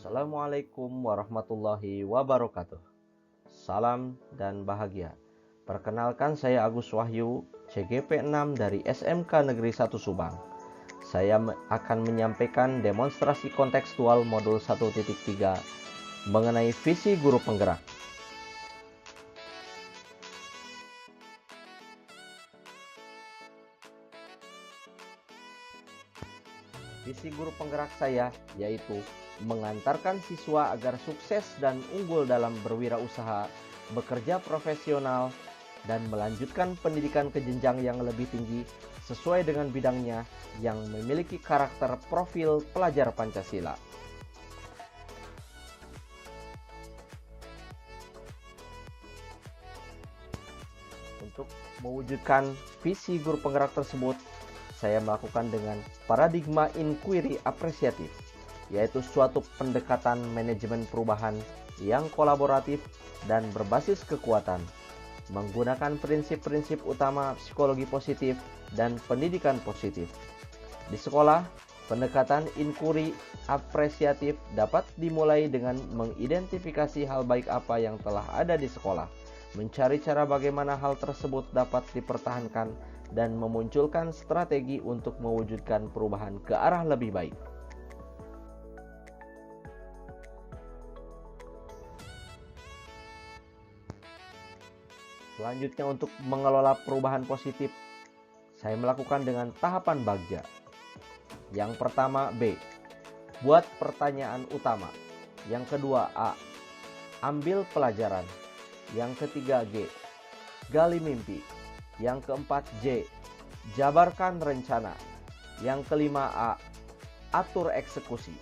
Assalamualaikum warahmatullahi wabarakatuh. Salam dan bahagia. Perkenalkan, saya Agus Wahyu, CGP 6 dari SMK Negeri 1 Subang. Saya akan menyampaikan demonstrasi kontekstual modul 1.3 mengenai visi guru penggerak. Visi guru penggerak saya yaitu mengantarkan siswa agar sukses dan unggul dalam berwirausaha, bekerja profesional, dan melanjutkan pendidikan ke jenjang yang lebih tinggi sesuai dengan bidangnya yang memiliki karakter profil pelajar Pancasila. Untuk mewujudkan visi guru penggerak tersebut, saya melakukan dengan paradigma inquiry apresiatif, yaitu suatu pendekatan manajemen perubahan yang kolaboratif dan berbasis kekuatan, menggunakan prinsip-prinsip utama psikologi positif dan pendidikan positif. Di sekolah, pendekatan inquiry apresiatif dapat dimulai dengan mengidentifikasi hal baik apa yang telah ada di sekolah, mencari cara bagaimana hal tersebut dapat dipertahankan, dan memunculkan strategi untuk mewujudkan perubahan ke arah lebih baik. Selanjutnya, untuk mengelola perubahan positif, saya melakukan dengan tahapan bagja. Yang pertama, B. Buat pertanyaan utama. Yang kedua, A. Ambil pelajaran. Yang ketiga, G. Gali mimpi. Yang keempat, J. Jabarkan rencana. Yang kelima, A. Atur eksekusi.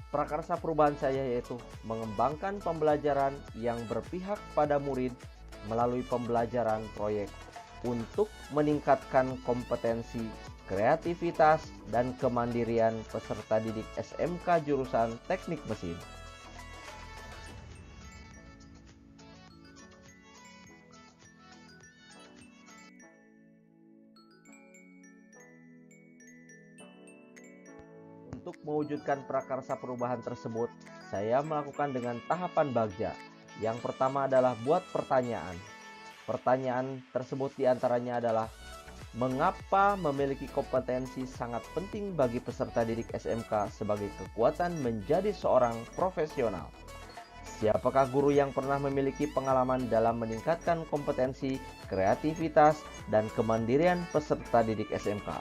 Prakarsa perubahan saya yaitu mengembangkan pembelajaran yang berpihak pada murid melalui pembelajaran proyek untuk meningkatkan kompetensi, kreativitas, dan kemandirian peserta didik SMK jurusan Teknik Mesin. Untuk mewujudkan prakarsa perubahan tersebut, saya melakukan dengan tahapan bagja. Yang pertama adalah buat pertanyaan. Pertanyaan tersebut diantaranya adalah, mengapa memiliki kompetensi sangat penting bagi peserta didik SMK sebagai kekuatan menjadi seorang profesional? Siapakah guru yang pernah memiliki pengalaman dalam meningkatkan kompetensi, kreativitas, dan kemandirian peserta didik SMK?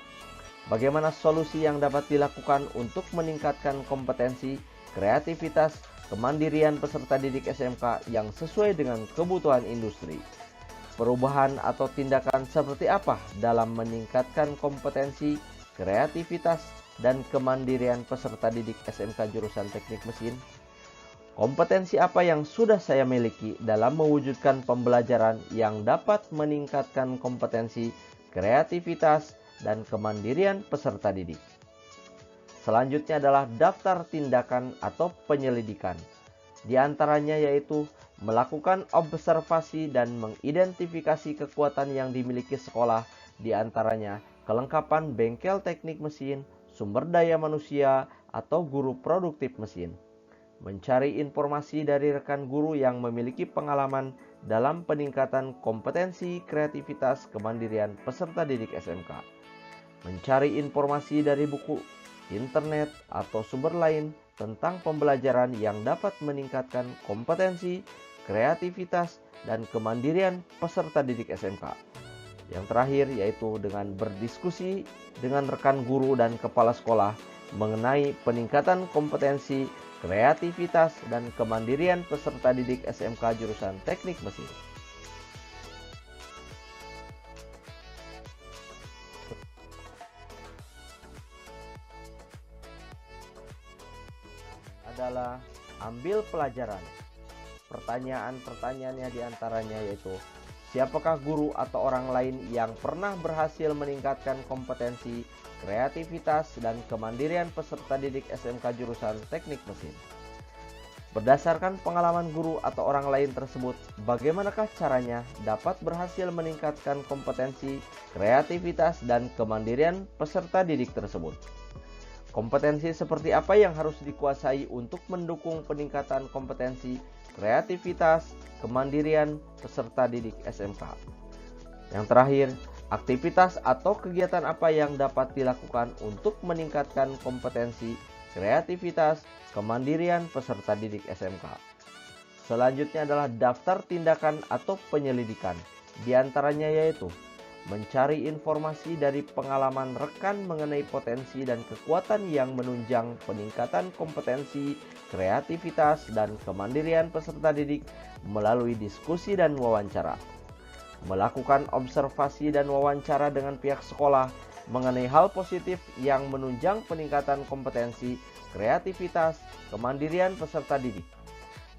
Bagaimana solusi yang dapat dilakukan untuk meningkatkan kompetensi, kreativitas, kemandirian peserta didik SMK yang sesuai dengan kebutuhan industri? Perubahan atau tindakan seperti apa dalam meningkatkan kompetensi, kreativitas, dan kemandirian peserta didik SMK jurusan Teknik Mesin? Kompetensi apa yang sudah saya miliki dalam mewujudkan pembelajaran yang dapat meningkatkan kompetensi, kreativitas, dan kemandirian peserta didik? Selanjutnya adalah daftar tindakan atau penyelidikan. Di antaranya yaitu melakukan observasi dan mengidentifikasi kekuatan yang dimiliki sekolah, di antaranya kelengkapan bengkel teknik mesin, sumber daya manusia, atau guru produktif mesin. Mencari informasi dari rekan guru yang memiliki pengalaman dalam peningkatan kompetensi, kreativitas, kemandirian peserta didik SMK. Mencari informasi dari buku, internet, atau sumber lain tentang pembelajaran yang dapat meningkatkan kompetensi, kreativitas, dan kemandirian peserta didik SMK. Yang terakhir yaitu dengan berdiskusi dengan rekan guru dan kepala sekolah mengenai peningkatan kompetensi, kreativitas, dan kemandirian peserta didik SMK jurusan Teknik Mesin. Adalah ambil pelajaran. Pertanyaan-pertanyaannya diantaranya yaitu, siapakah guru atau orang lain yang pernah berhasil meningkatkan kompetensi, kreativitas, dan kemandirian peserta didik SMK jurusan Teknik Mesin? Berdasarkan pengalaman guru atau orang lain tersebut, bagaimanakah caranya dapat berhasil meningkatkan kompetensi, kreativitas, dan kemandirian peserta didik tersebut? Kompetensi seperti apa yang harus dikuasai untuk mendukung peningkatan kompetensi, kreativitas, kemandirian peserta didik SMK? Yang terakhir, aktivitas atau kegiatan apa yang dapat dilakukan untuk meningkatkan kompetensi, kreativitas, kemandirian peserta didik SMK? Selanjutnya adalah daftar tindakan atau penyelidikan. Di antaranya yaitu mencari informasi dari pengalaman rekan mengenai potensi dan kekuatan yang menunjang peningkatan kompetensi, kreativitas, dan kemandirian peserta didik melalui diskusi dan wawancara. Melakukan observasi dan wawancara dengan pihak sekolah mengenai hal positif yang menunjang peningkatan kompetensi, kreativitas, kemandirian peserta didik.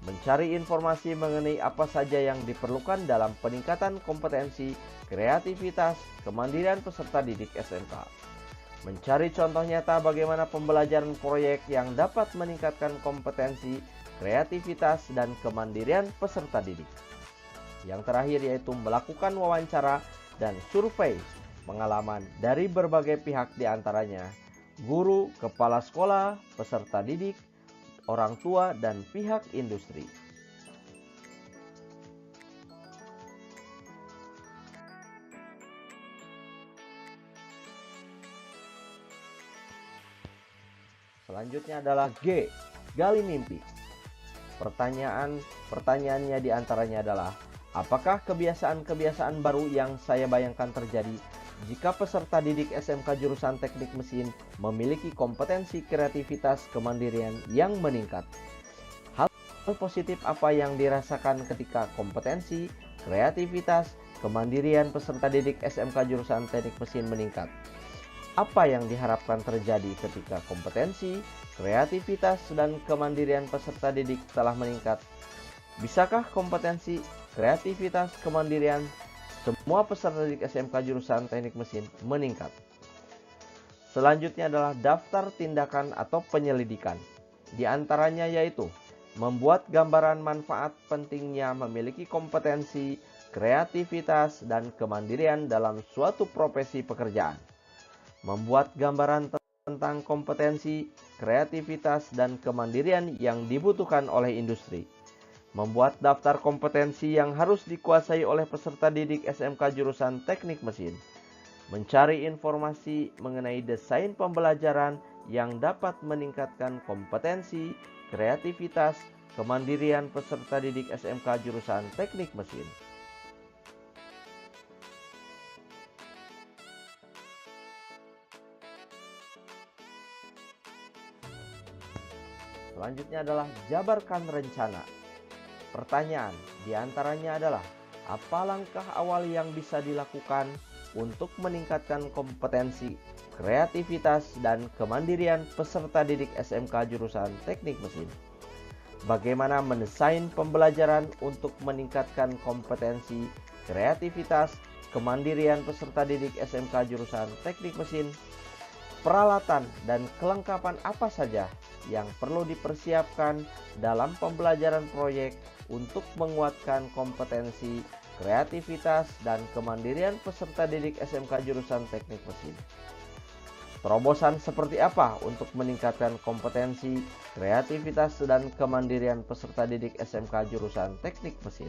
Mencari informasi mengenai apa saja yang diperlukan dalam peningkatan kompetensi, kreativitas, kemandirian peserta didik SMK. Mencari contoh nyata bagaimana pembelajaran proyek yang dapat meningkatkan kompetensi, kreativitas, dan kemandirian peserta didik. Yang terakhir yaitu melakukan wawancara dan survei pengalaman dari berbagai pihak, diantaranya guru, kepala sekolah, peserta didik, orang tua, dan pihak industri. Selanjutnya adalah G. Gali mimpi. Pertanyaannya diantaranya adalah, apakah kebiasaan-kebiasaan baru yang saya bayangkan terjadi jika peserta didik SMK jurusan Teknik Mesin memiliki kompetensi, kreativitas, kemandirian yang meningkat? Hal positif apa yang dirasakan ketika kompetensi, kreativitas, kemandirian peserta didik SMK jurusan Teknik Mesin meningkat? Apa yang diharapkan terjadi ketika kompetensi, kreativitas, dan kemandirian peserta didik telah meningkat? Bisakah kompetensi, kreativitas, kemandirian semua peserta didik SMK jurusan Teknik Mesin meningkat? Selanjutnya adalah daftar tindakan atau penyelidikan. Di antaranya yaitu membuat gambaran manfaat pentingnya memiliki kompetensi, kreativitas, dan kemandirian dalam suatu profesi pekerjaan. Membuat gambaran tentang kompetensi, kreativitas, dan kemandirian yang dibutuhkan oleh industri. Membuat daftar kompetensi yang harus dikuasai oleh peserta didik SMK jurusan Teknik Mesin. Mencari informasi mengenai desain pembelajaran yang dapat meningkatkan kompetensi, kreativitas, kemandirian peserta didik SMK jurusan Teknik Mesin. Selanjutnya adalah jabarkan rencana. Pertanyaan diantaranya adalah, apa langkah awal yang bisa dilakukan untuk meningkatkan kompetensi, kreativitas, dan kemandirian peserta didik SMK jurusan Teknik Mesin? Bagaimana mendesain pembelajaran untuk meningkatkan kompetensi, kreativitas, kemandirian peserta didik SMK jurusan Teknik Mesin? Peralatan dan kelengkapan apa saja yang perlu dipersiapkan dalam pembelajaran proyek untuk menguatkan kompetensi, kreativitas, dan kemandirian peserta didik SMK jurusan Teknik Mesin? Terobosan seperti apa untuk meningkatkan kompetensi, kreativitas, dan kemandirian peserta didik SMK jurusan Teknik Mesin?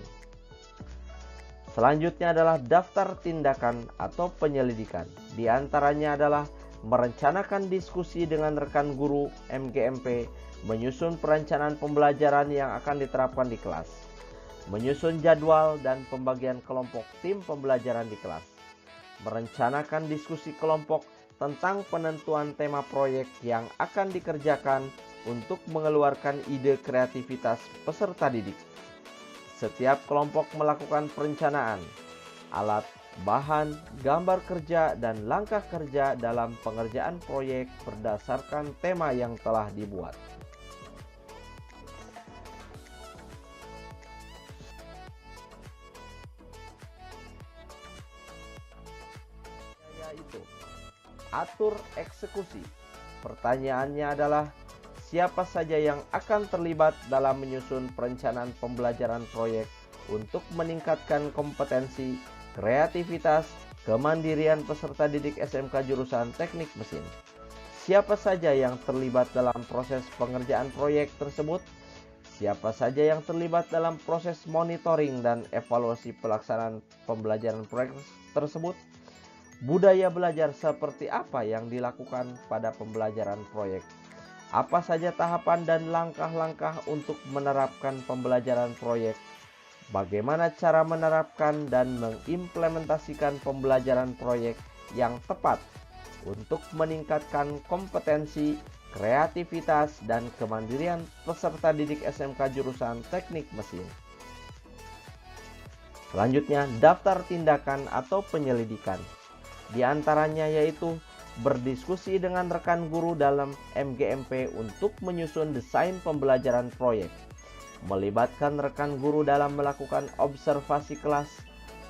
Selanjutnya adalah daftar tindakan atau penyelidikan. Di antaranya adalah merencanakan diskusi dengan rekan guru MGMP, menyusun perencanaan pembelajaran yang akan diterapkan di kelas, menyusun jadwal dan pembagian kelompok tim pembelajaran di kelas, merencanakan diskusi kelompok tentang penentuan tema proyek yang akan dikerjakan untuk mengeluarkan ide kreativitas peserta didik. Setiap kelompok melakukan perencanaan, alat, bahan, gambar kerja, dan langkah kerja dalam pengerjaan proyek berdasarkan tema yang telah dibuat. Yaitu atur eksekusi. Pertanyaannya adalah, siapa saja yang akan terlibat dalam menyusun perencanaan pembelajaran proyek untuk meningkatkan kompetensi, kreativitas, kemandirian peserta didik SMK jurusan Teknik Mesin. Siapa saja yang terlibat dalam proses pengerjaan proyek tersebut? Siapa saja yang terlibat dalam proses monitoring dan evaluasi pelaksanaan pembelajaran proyek tersebut? Budaya belajar seperti apa yang dilakukan pada pembelajaran proyek? Apa saja tahapan dan langkah-langkah untuk menerapkan pembelajaran proyek? Bagaimana cara menerapkan dan mengimplementasikan pembelajaran proyek yang tepat untuk meningkatkan kompetensi, kreativitas, dan kemandirian peserta didik SMK jurusan Teknik Mesin. Selanjutnya, daftar tindakan atau penyelidikan. Di antaranya yaitu berdiskusi dengan rekan guru dalam MGMP untuk menyusun desain pembelajaran proyek, melibatkan rekan guru dalam melakukan observasi kelas,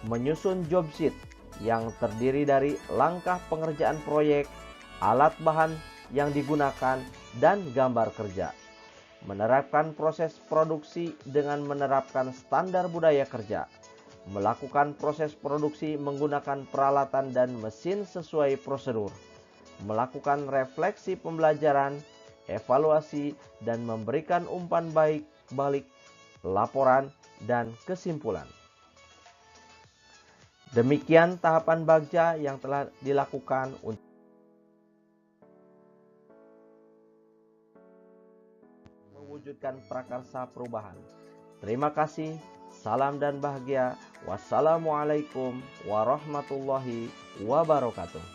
menyusun job sheet yang terdiri dari langkah pengerjaan proyek, alat bahan yang digunakan, dan gambar kerja. Menerapkan proses produksi dengan menerapkan standar budaya kerja. Melakukan proses produksi menggunakan peralatan dan mesin sesuai prosedur. Melakukan refleksi pembelajaran, evaluasi, dan memberikan umpan balik, laporan, dan kesimpulan. Demikian tahapan Bagja yang telah dilakukan untuk mewujudkan prakarsa perubahan. Terima kasih, salam dan bahagia. Wassalamualaikum warahmatullahi wabarakatuh.